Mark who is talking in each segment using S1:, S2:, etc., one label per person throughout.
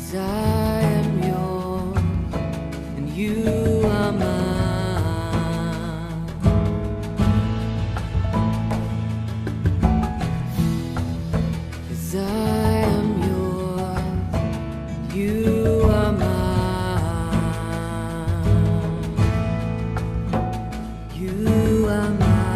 S1: 'Cause I am yours and you are mine. 'Cause I am yours and you are mine. You are mine.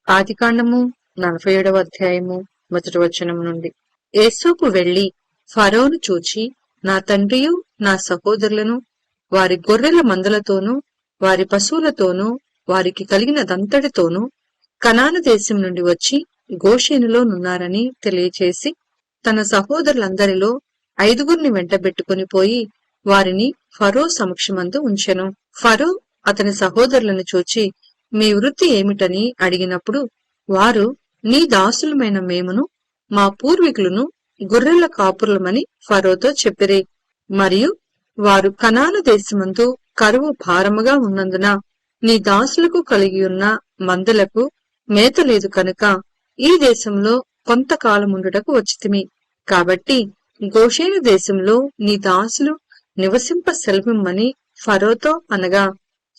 S2: ఆదికాండము 47వ అధ్యాయము మొదటి వచనం నుండి. యోసేపు వెళ్లి ఫరోను చూచి, నా తండ్రియు నా సహోదరులను వారి గొర్రెల మందలతోనూ వారి పశువులతోనూ వారికి కలిగినదంతటితోనూ కనాను దేశం నుండి వచ్చి గోషేనులో నున్నారని తెలియచేసి తన సహోదరులందరిలో 5 వెంటబెట్టుకుని పోయి వారిని ఫరో సమక్షమందు ఉంచెను. ఫరో అతని సహోదరులను చూచి, మీ వృత్తి ఏమిటని అడిగినప్పుడు వారు, నీ దాసులమైన మేమును మా పూర్వీకులను గొర్రెల కాపురులమని ఫరోతో చెప్పిరి. మరియు వారు కనాను దేశమందు కరువు భారముగా ఉన్నందున నీ దాసులకు కలిగియున్న మందలకు మేత లేదు కనుక ఈ దేశంలో కొంతకాలముండుటకు వచ్చితిమి. కాబట్టి గోషేను దేశంలో నీ దాసులు నివసింప సెలవిమ్మని ఫరోతో అనగా,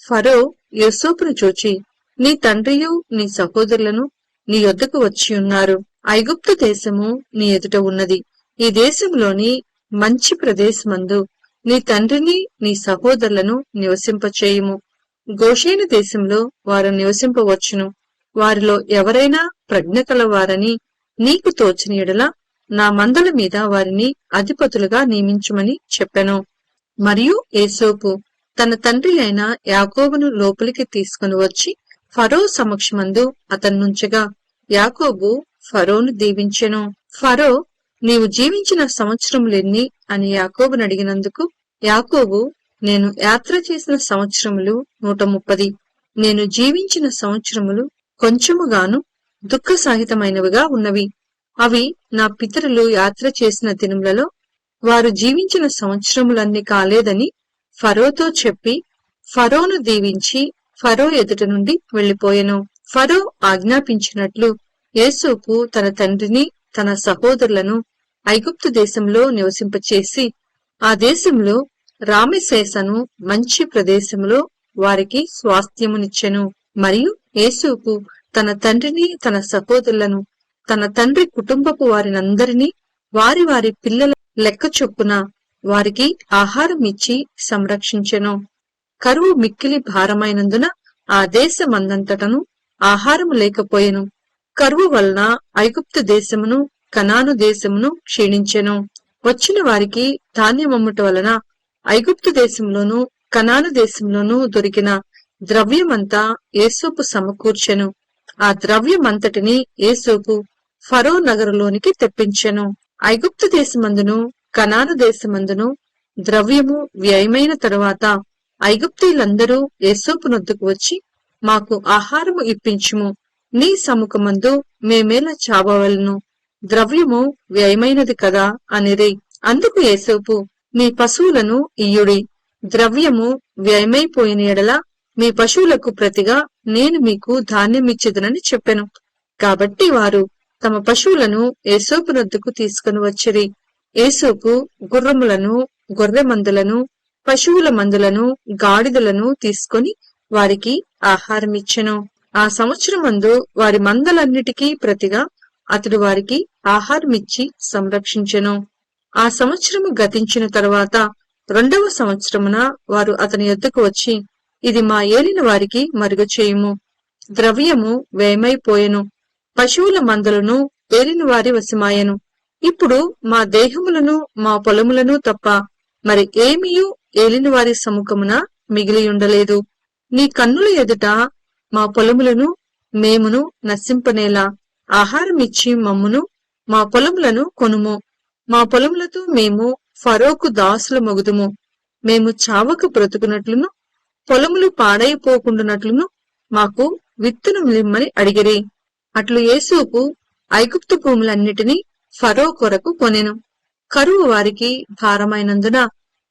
S2: ఫరో యోసేపును చూచి, నీ తండ్రియు నీ సహోదరులను నీ యొద్దకు వచ్చియున్నారు. ఐగుప్తు దేశము నీ ఎదుట ఉన్నది. ఈ దేశంలోని మంచి ప్రదేశమందు నీ తండ్రిని నీ సహోదరులను నివసింపచేయుము. గోషేను దేశంలో వారు నివసింపవచ్చును. వారిలో ఎవరైనా ప్రజ్ఞ కలవారని నీకు తోచిన ఎడల నా మందల మీద వారిని అధిపతులుగా నియమించుమని చెప్పెను. మరియు యోసేపు తన తండ్రి అయిన యాకోబును లోపలికి తీసుకుని వచ్చి ఫరో సమక్షమందు అతన్నుంచగా యాకోబు ఫరోను దీవించెను. ఫరో, నీవు జీవించిన సంవత్సరములెన్ని అని యాకోబును అడిగినందుకు యాకోబు, నేను యాత్ర చేసిన సంవత్సరములు 130. నేను జీవించిన సంవత్సరములు కొంచెముగాను దుఃఖ సహితమైనవిగా ఉన్నవి. అవి నా పితరులు యాత్ర చేసిన దినములలో వారు జీవించిన సంవత్సరములన్నీ కాలేదని ఫరోతో చెప్పి ఫరోను దీవించి ఫరో ఎదుట నుండి వెళ్లిపోయెను. ఫరో ఆజ్ఞాపించినట్లు యోసేపు తన తండ్రిని తన సహోదరులను ఐగుప్తు దేశంలో నివసింపచేసి ఆ దేశంలో రామెసేసను మంచి ప్రదేశంలో వారికి స్వాస్థ్యమునిచ్చెను. మరియు యోసేపు తన తండ్రిని తన సహోదరులను తన తండ్రి కుటుంబపు వారినందరినీ వారి వారి పిల్లల లెక్క చొప్పున వారికి ఆహారం ఇచ్చి సంరక్షించెను. కరువు మిక్కిలి భారమైనందున ఆ దేశమందంతటను ఆహారము లేకపోయెను. కరువు వలన ఐగుప్తు దేశమును కనాను దేశమును క్షీణించెను. వచ్చిన వారికి ధాన్యమమ్ముట వలన ఐగుప్తు దేశంలోనూ కనాను దేశంలోనూ దొరికిన ద్రవ్యమంతా యోసేపు సమకూర్చెను. ఆ ద్రవ్యమంతటిని యోసేపు ఫరో నగరులోనికి తెప్పించెను. ఐగుప్తు దేశమందును కనాను దేశమందును ద్రవ్యము వ్యయమైన తరువాత ఐగుప్తీయులందరూ యోసేపునొద్దకు వచ్చి, మాకు ఆహారము ఇప్పించుము, నీ సముఖమందు మేమేలా చావవలెను, ద్రవ్యము వ్యయమైనది కదా అనిరి. అందుకు యోసేపు, మీ పశువులను ఇయ్యుడి, ద్రవ్యము వ్యయమైపోయిన ఎడల మీ పశువులకు ప్రతిగా నేను మీకు ధాన్యమిచ్చెదనని చెప్పెను. కాబట్టి వారు తమ పశువులను యోసేపునొద్దకు తీసుకుని వచ్చిరి. యోసేపు గుర్రములను, గొర్రె మందులను, పశువుల మందులను, గాడిదలను తీసుకొని వారికి ఆహారమిచ్చెను. ఆ సంవత్సరమందు వారి మందలన్నిటికీ ప్రతిగా అతడు వారికి ఆహారమిచ్చి సంరక్షించెను. ఆ సంవత్సరము గతించిన తరువాత 2వ సంవత్సరమున వారు అతని యొద్దకు వచ్చి, ఇది మా ఏలిన వారికి మరుగు చేయుము, ద్రవ్యము వ్యయమైపోయెను, పశువుల మందలను ఏలిన వారి వశమాయెను. ఇప్పుడు మా దేహములను మా పొలములను తప్ప మరి ఏమీయూ ఏలిన వారి సముఖమున మిగిలియుండలేదు. నీ కన్నుల ఎదుట మా పొలములను మేమును నశింపనేలా ఆహారమిచ్చి మమ్మును మా పొలములను కొనుము. మా పొలములతో మేము ఫరోకు దాసుల మొగుదుము. మేము చావక బ్రతుకున్నట్లును పొలములు పాడైపోకుండానట్లును మాకు విత్తనములిమ్మని అడిగిరి. అట్లు యోసేపు ఐగుప్తు భూములన్నిటినీ ఫరో కొరకు కొనెను. కరువు వారికి భారమైనందున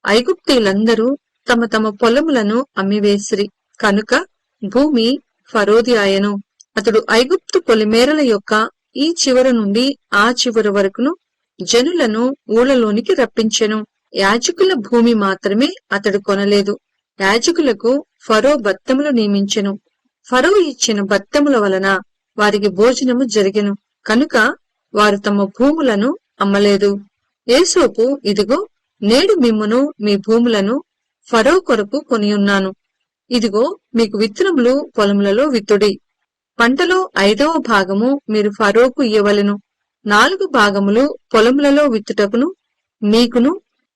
S2: ఐగుప్తీయులందరూ తమ తమ పొలములను అమ్మివేసిరి. కనుక భూమి ఫరోది ఆయను. అతడు ఐగుప్తు పొలిమేరల యొక్క ఈ చివర నుండి ఆ చివర వరకును జనులను ఊళ్ళలోనికి రప్పించెను. యాజకుల భూమి మాత్రమే అతడు కొనలేదు. యాజకులకు ఫరో బత్తములు నియమించెను. ఫరో ఇచ్చిన బత్తముల వలన వారికి భోజనము జరిగెను కనుక వారు తమ భూములను అమ్మలేదు. యేసోపు, ఇదిగో నేడు మిమ్మును మీ భూములను ఫరో కొరకు కొనియున్నాను. ఇదిగో మీకు విత్తనములు పొలములలో విత్తుడి. పంటలో 5వ భాగము మీరు ఫరోకు ఇయ్యవలెను. 4 భాగములు పొలములలో విత్తుటకును మీకును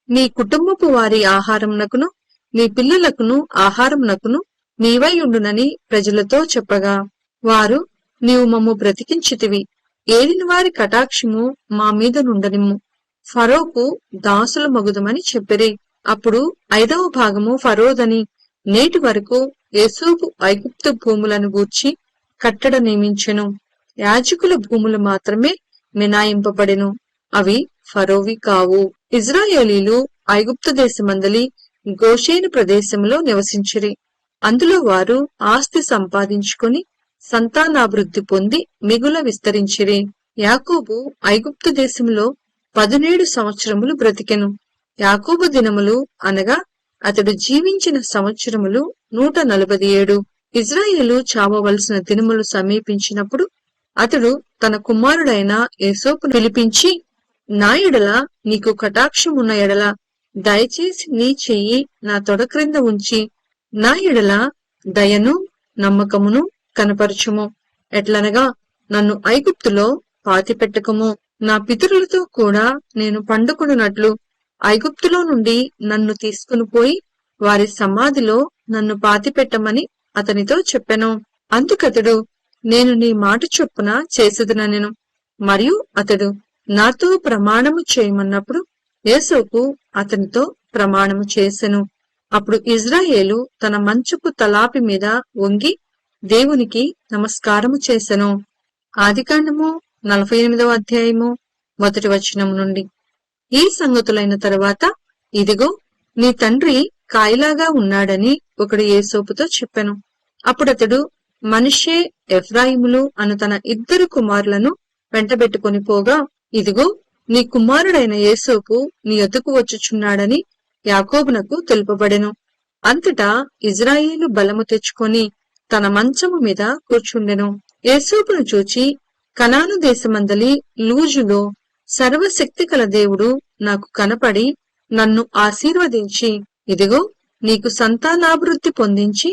S2: మీ కుటుంబపు వారి ఆహారమునకును మీ పిల్లలకును ఆహారమునకును మీవైయుండునని ప్రజలతో చెప్పగా, వారు, నీవు మమ్ము బ్రతికించితివి, ఏలిన వారి కటాక్షము మా మీద నుండనిమ్ము, ఫరోకు దాసుల మగుదమని చెప్పిరి. అప్పుడు 5వ భాగము ఫరోదని నేటి వరకు యేసోపు ఐగుప్తు భూములను గూర్చి కట్టడ నియమించెను. యాజకుల భూములు మాత్రమే మినాయింపబడెను, అవి ఫరోవి కావు. ఇజ్రాయేలీలు ఐగుప్తు దేశమందలి గోషేను ప్రదేశంలో నివసించిరి. అందులో వారు ఆస్తి సంపాదించుకొని సంతానాభివృద్ధి పొంది మిగుల విస్తరించిరి. యాకోబు ఐగుప్తు దేశంలో 17 సంవత్సరములు బ్రతికెను. యాకోబు దినములు అనగా అతడు జీవించిన సంవత్సరములు 147. ఇజ్రాయేలు చావవలసిన దినములు సమీపించినప్పుడు అతడు తన కుమారుడైన యేసోపును పిలిపించి, నా ఎడల నీకు కటాక్షమున్న ఎడల దయచేసి నీ చెయ్యి నా తొడ క్రింద ఉంచి నా ఎడల దయను నమ్మకమును కనపరచుము. ఎట్లనగా నన్ను ఐగుప్తులో పాతిపెట్టకము, నా పితరులతో కూడా నేను పండుకొనున్నట్లు ఐగుప్తులో నుండి నన్ను తీసుకుని పోయి వారి సమాధిలో నన్ను పాతిపెట్టమని అతనితో చెప్పెను. అందుకతడు, నేను నీ మాట చొప్పున చేసేదనెను. మరియు అతడు నాతో ప్రమాణము చేయమన్నప్పుడు యేసోపు అతనితో ప్రమాణము చేసెను. అప్పుడు ఇజ్రాయేలు తన మంచపు తలాపి మీద వంగి దేవునికి నమస్కారము చేసెను. ఆదికాండము 48వ అధ్యాయము 1వ వచనము నుండి. ఈ సంగతులైన తరువాత, ఇదిగో నీ తండ్రి కాయిలాగా ఉన్నాడని ఒకడు యేసోపుతో చెప్పెను. అప్పుడతడు మనష్షే, ఎఫ్రాయిములు అను తన 2 కుమారులను వెంటబెట్టుకుని పోగా, ఇదిగో నీ కుమారుడైన యేసోపు నీ యొద్దకు వచ్చుచున్నాడని యాకోబునకు తెలుపబడెను. అంతటా ఇజ్రాయేలు బలము తెచ్చుకొని తన మంచము మీద కూర్చుండెను. యేసోపును చూచి, కనాను దేశమందలి లూజులో సర్వశక్తి కల దేవుడు నాకు కనపడి నన్ను ఆశీర్వదించి, ఇదిగో నీకు సంతానాభివృద్ధి పొందించి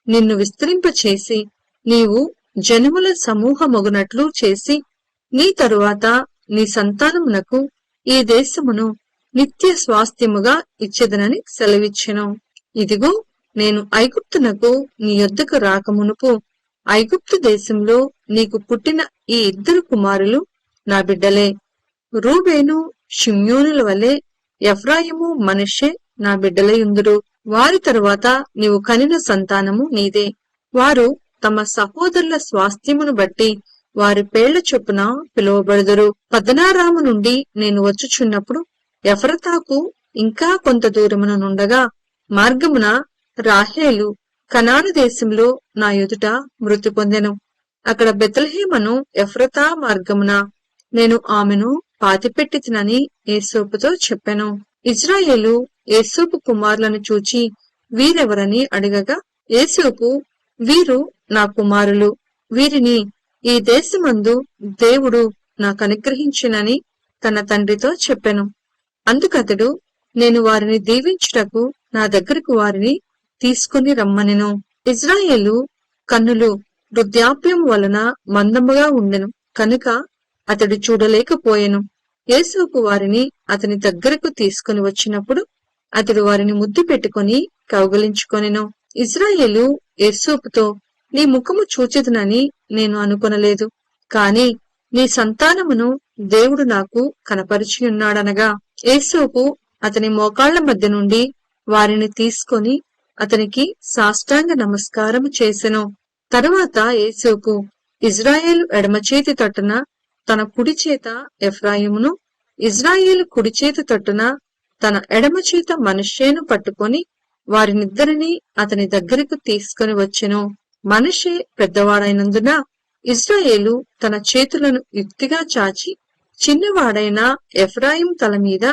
S2: నిన్ను విస్తరింపచేసి నీవు జనముల సమూహమగునట్లు చేసి నీ తరువాత నీ సంతానమునకు ఈ దేశమును నిత్య స్వాస్థ్యముగా ఇచ్చెదనని సెలవిచ్చెను. ఇదిగో నేను ఐగుప్తునకు నీ యొద్దకు రాకమునుపు ఐగుప్తు దేశంలో నీకు పుట్టిన ఈ 2 కుమారులు నా బిడ్డలే. రూబేను, షిమ్యోనుల వలె ఎఫ్రాయిము, మనష్షే నా బిడ్డలయుందురు. వారి తరువాత నీవు కనిన సంతానము నీదే. వారు తమ సహోదరుల స్వాస్థ్యమును బట్టి వారి పేళ్ల చొప్పున పిలువబడుదురు. పద్దనారాము నుండి నేను వచ్చుచున్నప్పుడు ఎఫ్రతాకు ఇంకా కొంత దూరమున నుండగా మార్గమున రాహేలు కనాను దేశంలో నా ఎదుట మృతి పొందెను. అక్కడ బెత్లెహేమను ఎఫ్రతా మార్గమున నేను ఆమెను పాతిపెట్టితినని యేసోపుతో చెప్పెను. ఇజ్రాయేలు యేసోపు కుమారులను చూచి వీరెవరని అడగగా, యేసోపు, వీరు నా కుమారులు, వీరిని ఈ దేశమందు దేవుడు నాకు అనుగ్రహించినని తన తండ్రితో చెప్పెను. అందుకతడు, నేను వారిని దీవించుటకు నా దగ్గరకు వారిని తీసుకుని రమ్మనెను. ఇజ్రాయేలు కన్నులు వృద్ధాప్యం వలన మందముగా ఉండెను కనుక అతడు చూడలేకపోయెను. యేసోపు వారిని అతని దగ్గరకు తీసుకుని వచ్చినప్పుడు అతడు వారిని ముద్దు పెట్టుకుని కౌగలించుకొనెను. ఇజ్రాయేలు యేసోపుతో, నీ ముఖము చూచెదనని నేను అనుకొనలేదు, కాని నీ సంతానమును దేవుడు నాకు కనపరిచియున్నాడనగా, యేసోపు అతని మోకాళ్ల మధ్య నుండి వారిని తీసుకొని అతనికి సాష్టాంగ నమస్కారము చేసెను. తరువాత యేసోపు ఇజ్రాయేలు ఎడమచేతి తట్టున తన కుడి చేత ఎఫ్రాయిమును, ఇజ్రాయేలు కుడి చేతి తట్టున తన ఎడమ చేత మనష్షేను పట్టుకొని వారినిద్దరినీ అతని దగ్గరకు తీసుకుని వచ్చెను. మనష్షే పెద్దవాడైనందున ఇశ్రాయేలు తన చేతులను యుక్తిగా చాచి చిన్నవాడైన ఎఫ్రాయిం తల మీద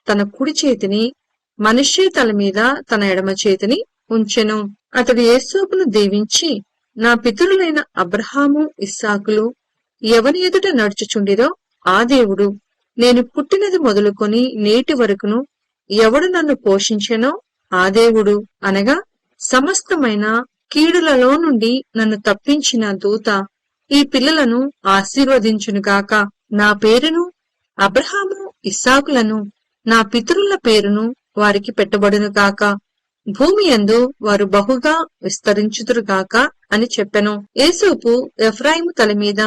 S2: తన కుడి చేతిని, మనష్షే తల మీద తన ఎడమ చేతిని ఉంచెను. అతడు యోసేపును దీవించి, నా పితరులైన అబ్రహాము, ఇస్సాకులు ఎవని ఎదుట నడుచుచుండిరో ఆ దేవుడు, నేను పుట్టినది మొదలుకొని నేటి వరకును ఎవడు నన్ను పోషించెనో ఆ దేవుడు, అనగా సమస్తమైన కీడులలో నుండి నన్ను తప్పించిన దూత ఈ పిల్లలను ఆశీర్వదించునుగాక. నా పేరును అబ్రహాము, ఇస్సాకులను నా పితరుల పేరును వారికి పెట్టబడునుగాక. భూమి యందు వారు బహుగా విస్తరించుదురుగాక అని చెప్పెను. యోసేపు ఎఫ్రాయిము తల మీద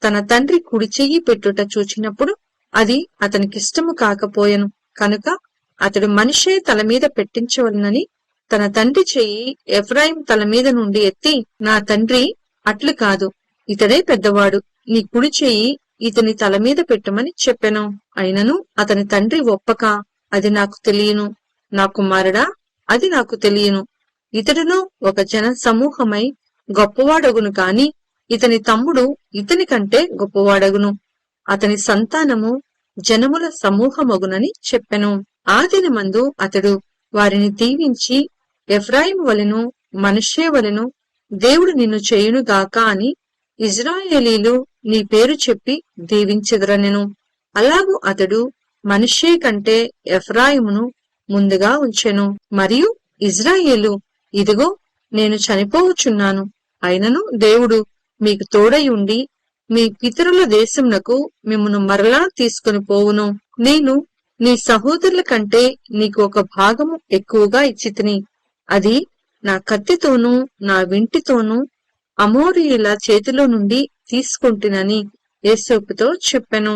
S2: తన తండ్రి కుడి చెయ్యి పెట్టుట చూచినప్పుడు అది అతనికిష్టము కాకపోయెను. కనుక అతడు మనష్షే తల మీద పెట్టించవలనని తన తండ్రి చెయ్యి ఎఫ్రాయిం తల మీద నుండి ఎత్తి, నా తండ్రి, అట్లు కాదు, ఇతడే పెద్దవాడు, నీ కుడి చెయ్యి ఇతని తల మీద పెట్టమని చెప్పెను. అయినను అతని తండ్రి ఒప్పక, అది నాకు తెలియను, నా కుమారుడా, అది నాకు తెలియను. ఇతడును ఒక జన సమూహమై గొప్పవాడగును కాని ఇతని తమ్ముడు ఇతని కంటే గొప్పవాడగును. అతని సంతానము జనముల సమూహమగునని చెప్పెను. ఆ దినమందు అతడు వారిని దీవించి, ఎఫ్రాయిము వలెను మనష్షే వలెను దేవుడు నిన్ను చేయునుగాక అని ఇజ్రాయేలీలు నీ పేరు చెప్పి దీవించెదరనెను. అలాగు అతడు మనష్షే కంటే ఎఫ్రాయిమును ముందుగా ఉంచెను. మరియు ఇజ్రాయేలు, ఇదిగో నేను చనిపోవచ్చున్నాను, అయినను దేవుడు మీకు తోడై ఉండి మీ పితరుల దేశమునకు మిమ్మును మరలా తీసుకుని పోవును. నేను నీ సహోదరుల కంటే నీకు ఒక భాగము ఎక్కువగా ఇచ్చితిని. అది నా కత్తితోనూ నా వింటితోనూ అమోరీయుల చేతిలో నుండి తీసుకుంటునని యోసేపుతో చెప్పెను.